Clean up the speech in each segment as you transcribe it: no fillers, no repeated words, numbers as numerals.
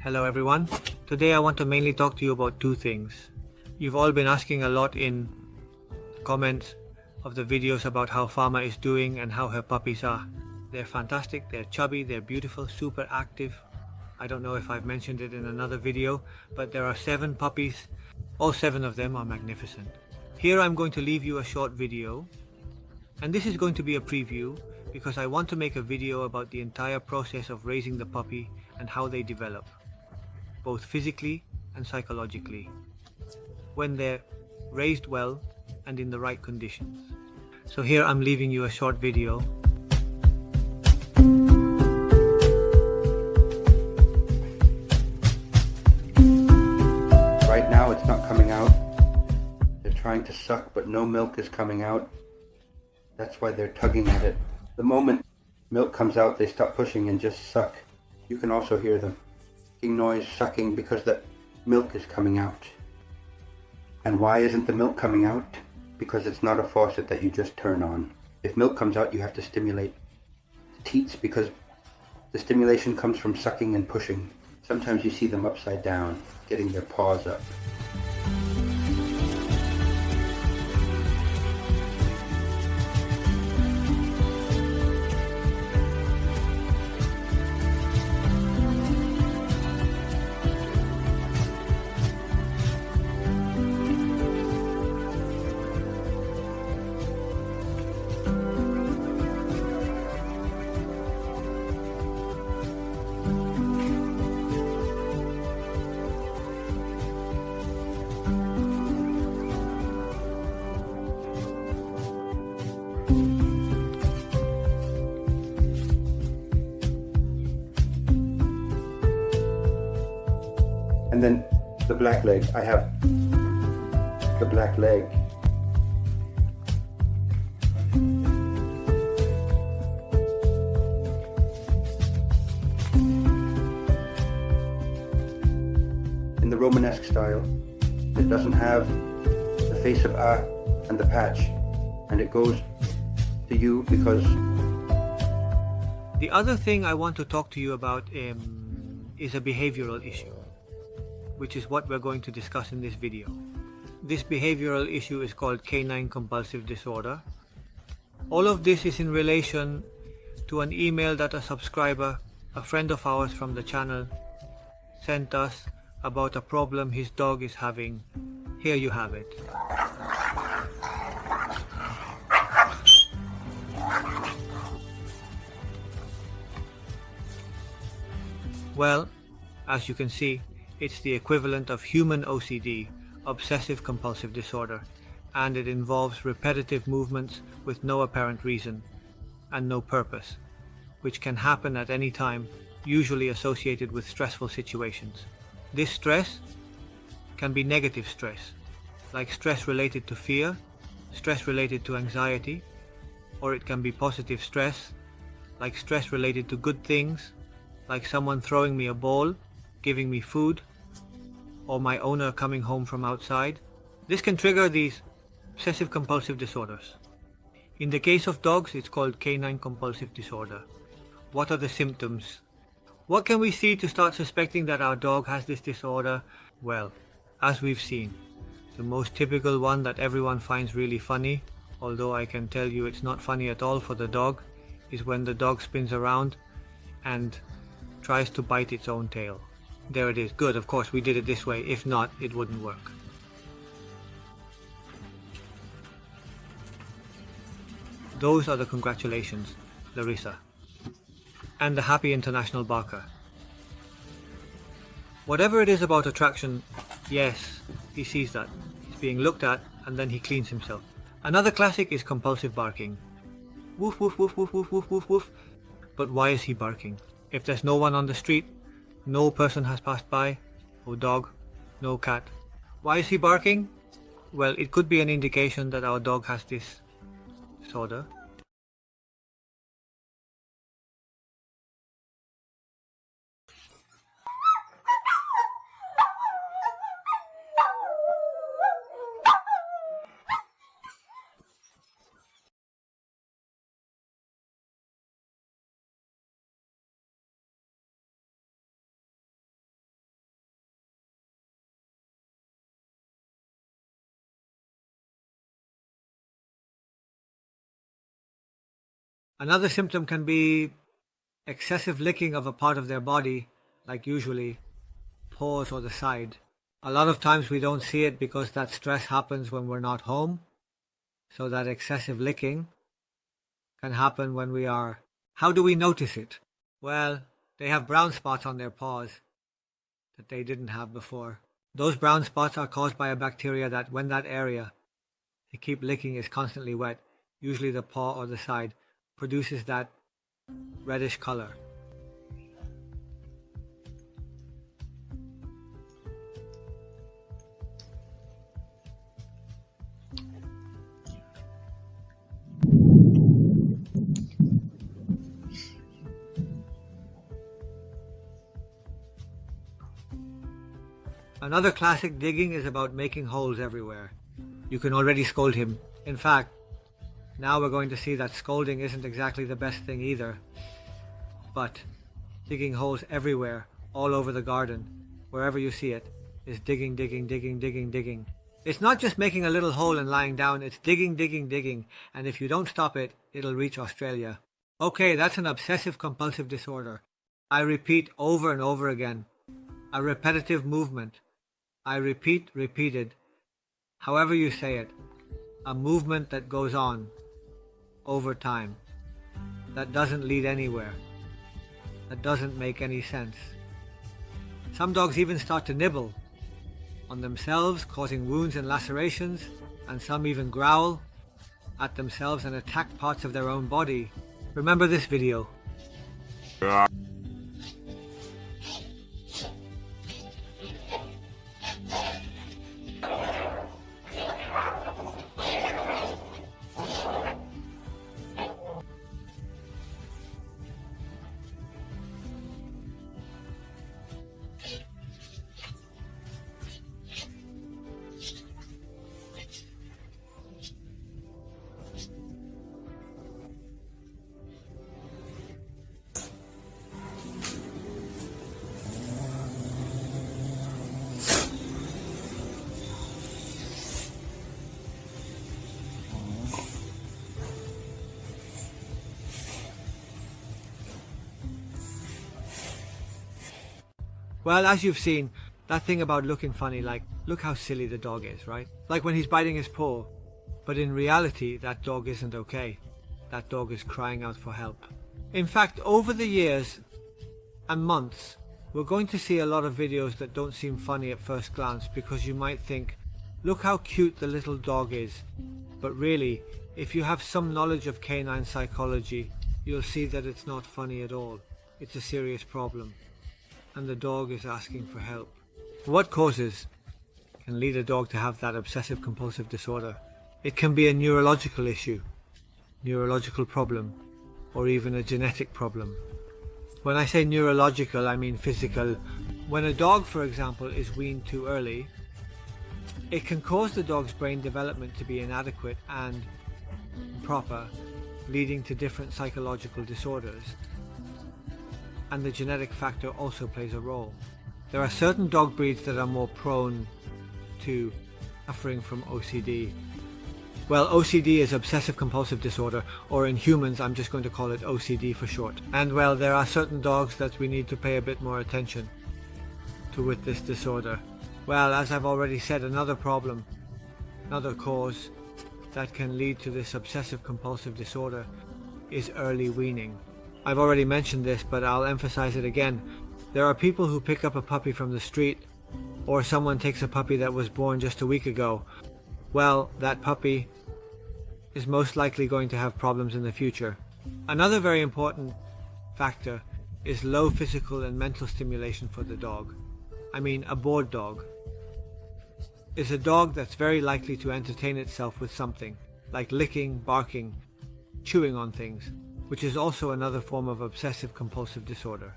Hello everyone. Today I want to mainly talk to you about two things. You've all been asking a lot in comments of the videos about how Farmer is doing and how her puppies are. They're fantastic, they're chubby, they're beautiful, super active. I don't know if I've mentioned it in another video, but there are 7 puppies. All 7 of them are magnificent. Here I'm going to leave you a short video, and this is going to be a preview because I want to make a video about the entire process of raising the puppy and how they develop, both physically and psychologically, when they're raised well and in the right conditions. So here I'm leaving you a short video. Right now it's not coming out. They're trying to suck, but no milk is coming out. That's why they're tugging at it. The moment milk comes out, they stop pushing and just suck. You can also hear them making noise, sucking, because the milk is coming out. And why isn't the milk coming out? Because it's not a faucet that you just turn on. If milk comes out, you have to stimulate the teats, because the stimulation comes from sucking and pushing. Sometimes you see them upside down, getting their paws up. And then the black leg. I have the black leg. In the Romanesque style, it doesn't have the face of A and the patch, and it goes to you because... The other thing I want to talk to you about is a behavioral issue, which is what we're going to discuss in this video. This behavioral issue is called Canine Compulsive disorder. All of this is in relation to an email that a subscriber, a friend of ours from the channel, sent us about a problem his dog is having. Here you have it. Well, as you can see, it's the equivalent of human OCD, obsessive compulsive disorder, and it involves repetitive movements with no apparent reason and no purpose, which can happen at any time, usually associated with stressful situations. This stress can be negative stress, like stress related to fear, stress related to anxiety, or it can be positive stress, like stress related to good things, like someone throwing me a ball, giving me food, or my owner coming home from outside. This can trigger these obsessive compulsive disorders. In the case of dogs, it's called canine compulsive disorder. What are the symptoms? What can we see to start suspecting that our dog has this disorder? Well, as we've seen, the most typical one that everyone finds really funny, although I can tell you it's not funny at all for the dog, is when the dog spins around and tries to bite its own tail. There it is. Good, of course we did it this way. If not, it wouldn't work. Those are the congratulations, Larissa. And the happy international barker. Whatever it is about attraction, yes, he sees that. He's being looked at and then he cleans himself. Another classic is compulsive barking. Woof, woof, woof, woof, woof, woof, woof, woof. But why is he barking? If there's no one on the street, no person has passed by, no dog, no cat. Why is he barking? Well, it could be an indication that our dog has this disorder. Another symptom can be excessive licking of a part of their body, like usually paws or the side. A lot of times we don't see it because that stress happens when we're not home, so that excessive licking can happen when we are. How do we notice it? Well, they have brown spots on their paws that they didn't have before. Those brown spots are caused by a bacteria that, when that area they keep licking is constantly wet, usually the paw or the side, produces that reddish color. Another classic digging is about making holes everywhere. You can already scold him. In fact, now we're going to see that scolding isn't exactly the best thing either. But digging holes everywhere, all over the garden, wherever you see it, is digging, digging, digging, digging, digging. It's not just making a little hole and lying down, it's digging, digging, digging, and if you don't stop it, it'll reach Australia. Okay, that's an obsessive compulsive disorder. I repeat over and over again. A repetitive movement. I repeat, repeated. However you say it. A movement that goes on over time. That doesn't lead anywhere. That doesn't make any sense. Some dogs even start to nibble on themselves, causing wounds and lacerations, and some even growl at themselves and attack parts of their own body. Remember this video. Well, as you've seen, that thing about looking funny, like, look how silly the dog is, right? Like when he's biting his paw. But in reality, that dog isn't okay. That dog is crying out for help. In fact, over the years and months, we're going to see a lot of videos that don't seem funny at first glance because you might think, look how cute the little dog is. But really, if you have some knowledge of canine psychology, you'll see that it's not funny at all. It's a serious problem. And the dog is asking for help. What causes can lead a dog to have that obsessive compulsive disorder? It can be a neurological issue, neurological problem, or even a genetic problem. When I say neurological, I mean physical. When a dog, for example, is weaned too early, it can cause the dog's brain development to be inadequate and improper, leading to different psychological disorders. And the genetic factor also plays a role. There are certain dog breeds that are more prone to suffering from OCD. Well, OCD is obsessive compulsive disorder, or in humans I'm just going to call it OCD for short. And well, there are certain dogs that we need to pay a bit more attention to with this disorder. Well, as I've already said, another problem, another cause that can lead to this obsessive compulsive disorder is early weaning. I've already mentioned this, but I'll emphasize it again. There are people who pick up a puppy from the street, or someone takes a puppy that was born just a week ago. Well, that puppy is most likely going to have problems in the future. Another very important factor is low physical and mental stimulation for the dog. I mean, a bored dog is a dog that's very likely to entertain itself with something, like licking, barking, chewing on things, which is also another form of obsessive compulsive disorder.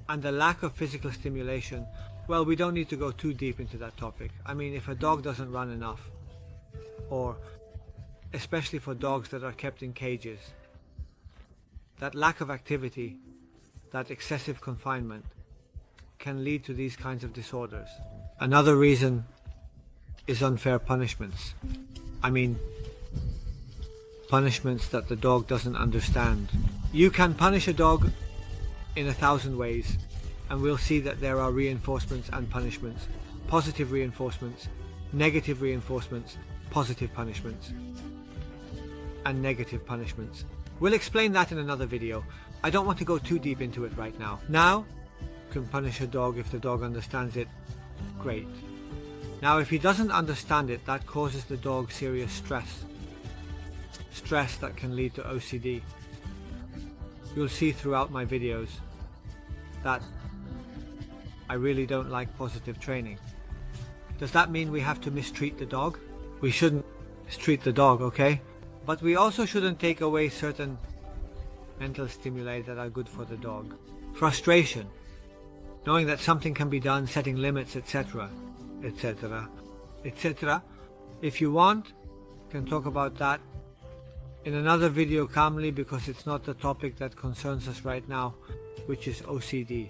And the lack of physical stimulation, well, we don't need to go too deep into that topic. I mean, if a dog doesn't run enough, or especially for dogs that are kept in cages, that lack of activity, that excessive confinement, can lead to these kinds of disorders. Another reason is unfair punishments. I mean, punishments that the dog doesn't understand. You can punish a dog in 1,000 ways, and we'll see that there are reinforcements and punishments, positive reinforcements, negative reinforcements, positive punishments, and negative punishments. We'll explain that in another video. I don't want to go too deep into it right now. Now, you can punish a dog if the dog understands it. Great. Now, if he doesn't understand it, that causes the dog serious stress. Stress that can lead to OCD. You'll see throughout my videos that I really don't like positive training. Does that mean we have to mistreat the dog? We shouldn't mistreat the dog, okay? But we also shouldn't take away certain mental stimuli that are good for the dog. Frustration, knowing that something can be done, setting limits, etc., etc., etc. If you want, you can talk about that in another video calmly, because it's not the topic that concerns us right now, which is OCD.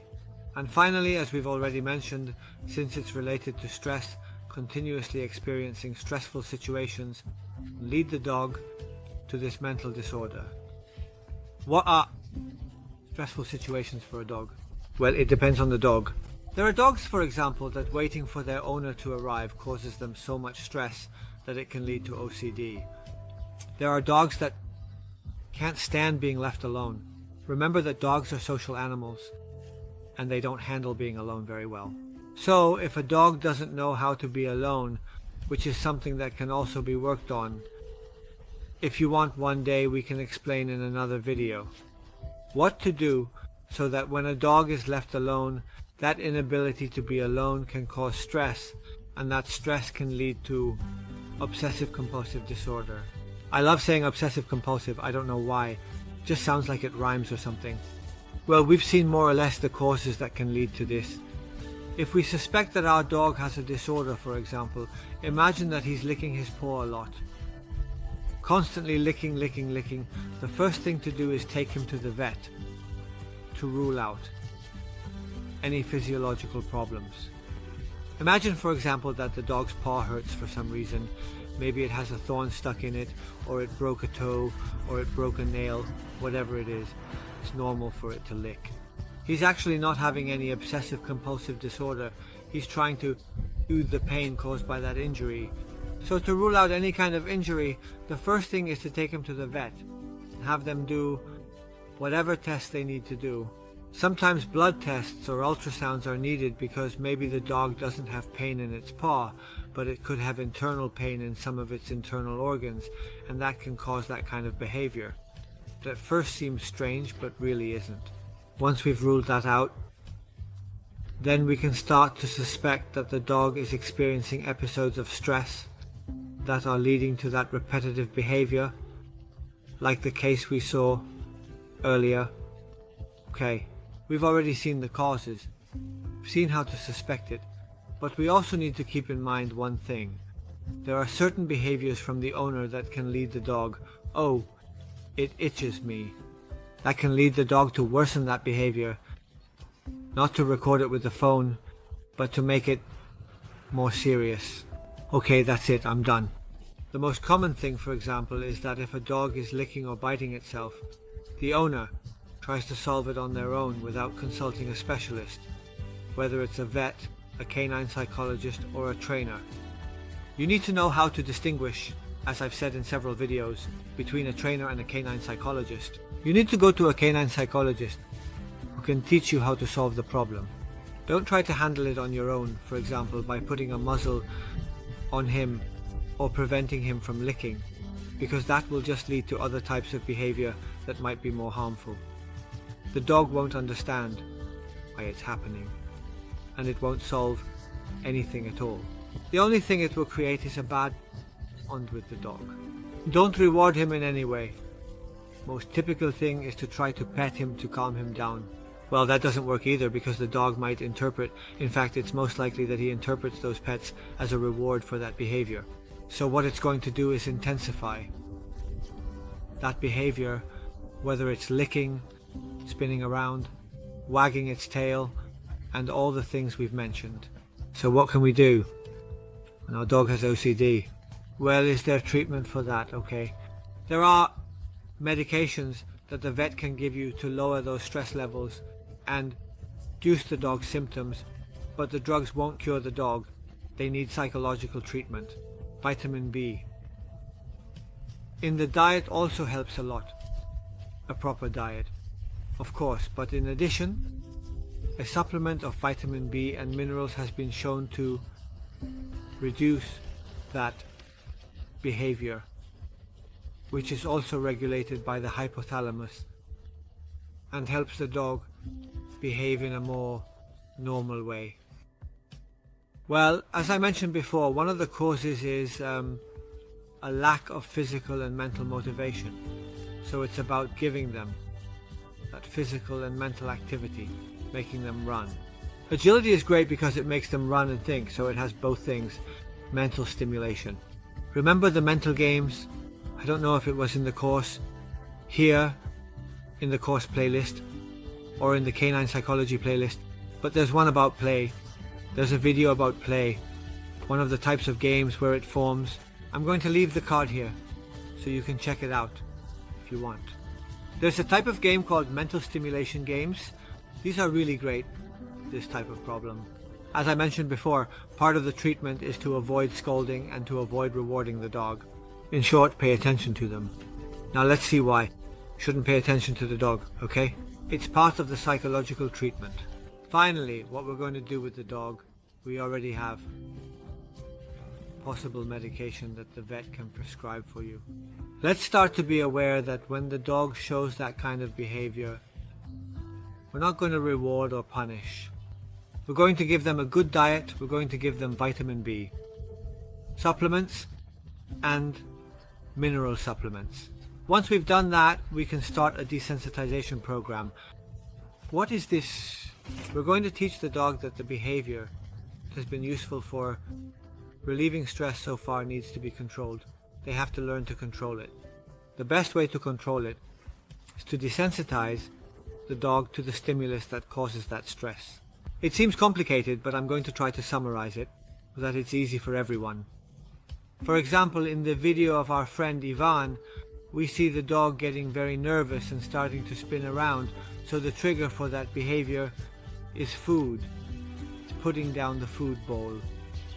And finally, as we've already mentioned, since it's related to stress, continuously experiencing stressful situations lead the dog to this mental disorder. What are stressful situations for a dog? Well, it depends on the dog. There are dogs, for example, that waiting for their owner to arrive causes them so much stress that it can lead to OCD. There are dogs that can't stand being left alone. Remember that dogs are social animals, and they don't handle being alone very well. So, if a dog doesn't know how to be alone, which is something that can also be worked on, if you want one day we can explain in another video what to do so that when a dog is left alone, that inability to be alone can cause stress, and that stress can lead to obsessive compulsive disorder. I love saying obsessive compulsive, I don't know why, it just sounds like it rhymes or something. Well, we've seen more or less the causes that can lead to this. If we suspect that our dog has a disorder, for example, imagine that he's licking his paw a lot. Constantly licking, the first thing to do is take him to the vet to rule out any physiological problems. Imagine, for example, that the dog's paw hurts for some reason. Maybe it has a thorn stuck in it, or it broke a toe, or it broke a nail, whatever it is. It's normal for it to lick. He's actually not having any obsessive compulsive disorder. He's trying to soothe the pain caused by that injury. So to rule out any kind of injury, the first thing is to take him to the vet and have them do whatever tests they need to do. Sometimes blood tests or ultrasounds are needed because maybe the dog doesn't have pain in its paw, but it could have internal pain in some of its internal organs, and that can cause that kind of behavior. That at first seems strange, but really isn't. Once we've ruled that out, then we can start to suspect that the dog is experiencing episodes of stress that are leading to that repetitive behavior, like the case we saw earlier. Okay, we've already seen the causes, we've seen how to suspect it, but we also need to keep in mind one thing. There are certain behaviors from the owner that can lead the dog, oh, it itches me. That can lead the dog to worsen that behavior, not to record it with the phone, but to make it more serious. Okay, that's it, I'm done. The most common thing, for example, is that if a dog is licking or biting itself, the owner tries to solve it on their own without consulting a specialist, whether it's a vet, a canine psychologist, or a trainer. You need to know how to distinguish, as I've said in several videos, between a trainer and a canine psychologist. You need to go to a canine psychologist who can teach you how to solve the problem. Don't try to handle it on your own, for example, by putting a muzzle on him or preventing him from licking, because that will just lead to other types of behavior that might be more harmful. The dog won't understand why it's happening, and it won't solve anything at all. The only thing it will create is a bad bond with the dog. Don't reward him in any way. Most typical thing is to try to pet him to calm him down. Well, that doesn't work either, because the dog might interpret, in fact it's most likely that he interprets those pets as a reward for that behavior. So what it's going to do is intensify that behavior, whether it's licking, spinning around, wagging its tail, and all the things we've mentioned. So what can we do when our dog has OCD? Well, is there treatment for that? Okay. There are medications that the vet can give you to lower those stress levels and reduce the dog's symptoms, but the drugs won't cure the dog. They need psychological treatment. Vitamin B. In the diet also helps a lot. A proper diet, of course, but in addition, a supplement of vitamin B and minerals has been shown to reduce that behavior, which is also regulated by the hypothalamus and helps the dog behave in a more normal way. Well, as I mentioned before, one of the causes is a lack of physical and mental motivation. So it's about giving them that physical and mental activity, making them run. Agility is great because it makes them run and think, so it has both things. Mental stimulation. Remember the mental games? I don't know if it was in the course, here in the course playlist, or in the canine psychology playlist, but there's one about play. There's a video about play, one of the types of games where it forms. I'm going to leave the card here so you can check it out if you want. There's a type of game called mental stimulation games. These are really great for this type of problem. As I mentioned before, part of the treatment is to avoid scolding and to avoid rewarding the dog. In short, pay attention to them. Now let's see why. Shouldn't pay attention to the dog, okay? It's part of the psychological treatment. Finally, what we're going to do with the dog, we already have possible medication that the vet can prescribe for you. Let's start to be aware that when the dog shows that kind of behavior, we're not going to reward or punish. We're going to give them a good diet, we're going to give them vitamin B, supplements and mineral supplements. Once we've done that, we can start a desensitization program. What is this? We're going to teach the dog that the behavior that has been useful for relieving stress so far needs to be controlled. They have to learn to control it. The best way to control it is to desensitize the dog to the stimulus that causes that stress. It seems complicated, but I'm going to try to summarize it so that it's easy for everyone. For example, in the video of our friend Ivan, we see the dog getting very nervous and starting to spin around, so the trigger for that behavior is food. It's putting down the food bowl.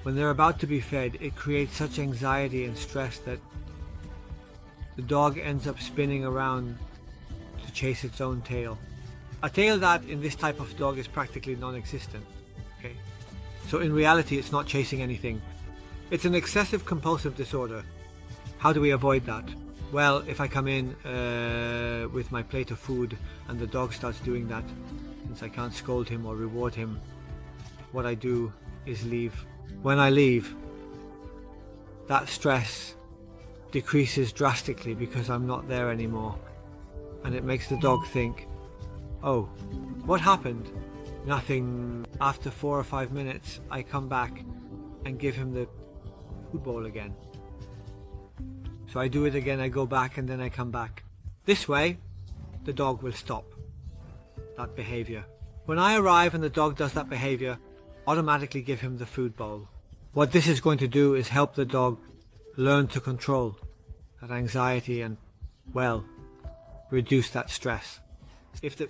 When they're about to be fed, it creates such anxiety and stress that the dog ends up spinning around to chase its own tail. A tail that in this type of dog is practically non-existent. Okay? So in reality, it's not chasing anything. It's an excessive compulsive disorder. How do we avoid that? Well, if I come in with my plate of food and the dog starts doing that, since I can't scold him or reward him, what I do is leave. When I leave, that stress decreases drastically because I'm not there anymore, and it makes the dog think, oh, what happened? Nothing. After 4 or 5 minutes, I come back and give him the food bowl again. So I do it again, I go back, and then I come back. This way, the dog will stop that behavior. When I arrive and the dog does that behavior, automatically give him the food bowl. What this is going to do is help the dog learn to control that anxiety and, well, reduce that stress. If the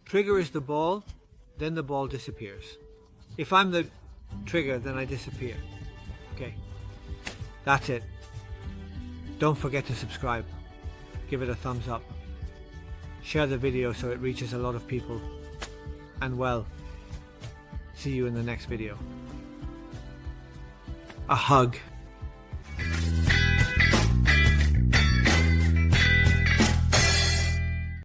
trigger is the ball, then the ball disappears. If I'm the trigger, then I disappear. Okay, that's it. Don't forget to subscribe. Give it a thumbs up. Share the video so it reaches a lot of people. And well, see you in the next video. A hug.